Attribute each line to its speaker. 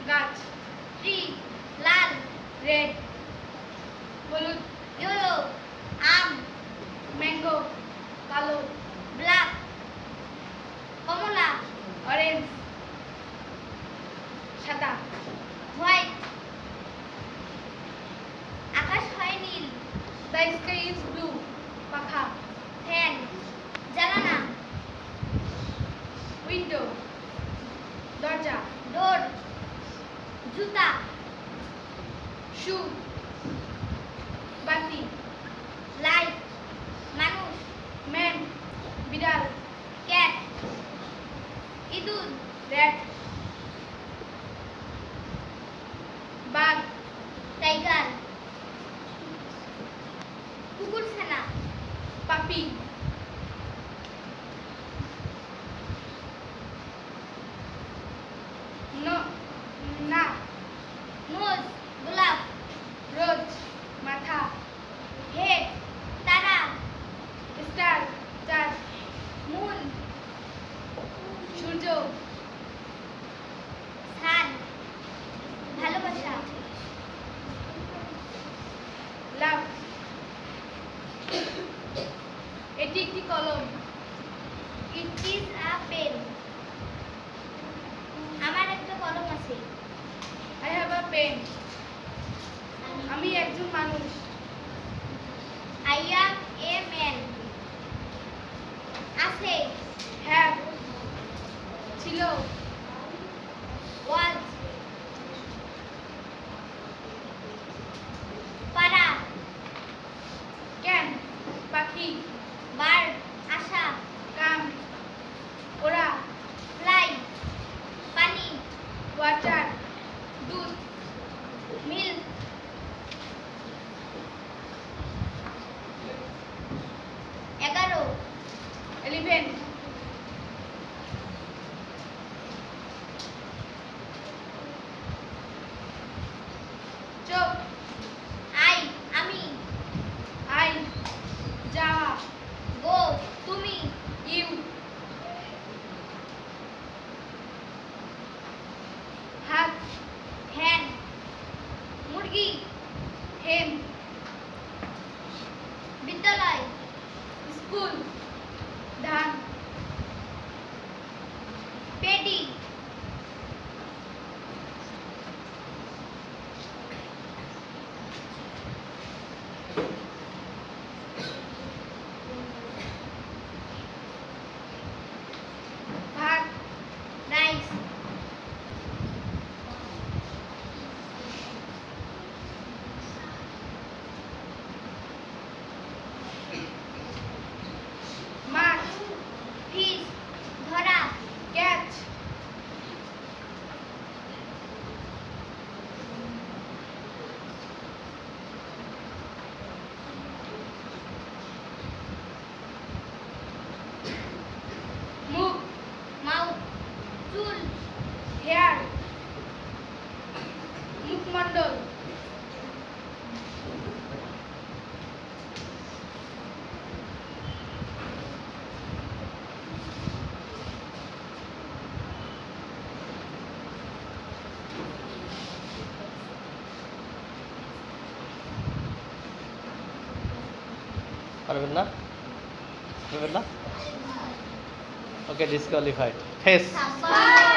Speaker 1: গাছ,
Speaker 2: ট্রি, লাল,
Speaker 1: রেড, হলুদ,
Speaker 2: ইয়েলো, আম,
Speaker 1: ম্যাঙ্গো, কালো,
Speaker 2: ব্ল্যাক, কমলা,
Speaker 1: অরেঞ্জ, সাদা,
Speaker 2: হোয়াইট, আকাশ হয় নীল,
Speaker 1: দ্য স্কাই ইজ ব্লু, পাখা,
Speaker 2: ফ্যান, জানালা,
Speaker 1: উইন্ডো, দরজা,
Speaker 2: ডোর, জুতা,
Speaker 1: শু, বাতি,
Speaker 2: লাইট, মানুষ,
Speaker 1: ম্যান, বিড়াল,
Speaker 2: ক্যাট, ইঁদুর,
Speaker 1: র্যাট, বাঘ,
Speaker 2: টাইগার, কুকুরছানা,
Speaker 1: পাপি, নাক,
Speaker 2: নোজ, গোলাপ,
Speaker 1: রোজ, মাথা,
Speaker 2: হেড, তারা,
Speaker 1: স্টার, চাঁদ,
Speaker 2: মুন,
Speaker 1: সূর্য,
Speaker 2: সান, ভালোবাসা,
Speaker 1: লাভ। এটি একটি কলম।
Speaker 2: It is a pen. আমার একটা কলম আছে।
Speaker 1: I have a pen. আমি একজন মানুষ।
Speaker 2: I am a man. আছে,
Speaker 1: হ্যাভ, ছিল,
Speaker 2: ওয়াজ, পারা,
Speaker 1: ক্যান, পাখি,
Speaker 2: বার্ড, আশা,
Speaker 1: কাম, ওরা,
Speaker 2: ফ্লাই, পানি,
Speaker 1: ওয়াটার, দুধ,
Speaker 2: মিল্ক, এগারো,
Speaker 1: এলিভেন, চোখ,
Speaker 2: আই, আমি,
Speaker 1: আই, যাওয়া,
Speaker 2: গো, তুমি,
Speaker 1: ইউ, হাত,
Speaker 2: হ্যান, মুরগি,
Speaker 1: হেন,
Speaker 2: বিদ্যালয়,
Speaker 1: স্কুল, ধান,
Speaker 2: পেডি,
Speaker 1: ভাত,
Speaker 2: রাইস,
Speaker 1: মাছ,
Speaker 2: ফিশ, ধরা,
Speaker 1: ক্যাচ, মুখ,
Speaker 2: মাউথ, চুল,
Speaker 1: হেয়ার, মুখমণ্ডল,
Speaker 3: পারবেন না? পারবেন না? ওকে, ডিসকোয়ালিফাইড। ফেস।
Speaker 2: সাবাস।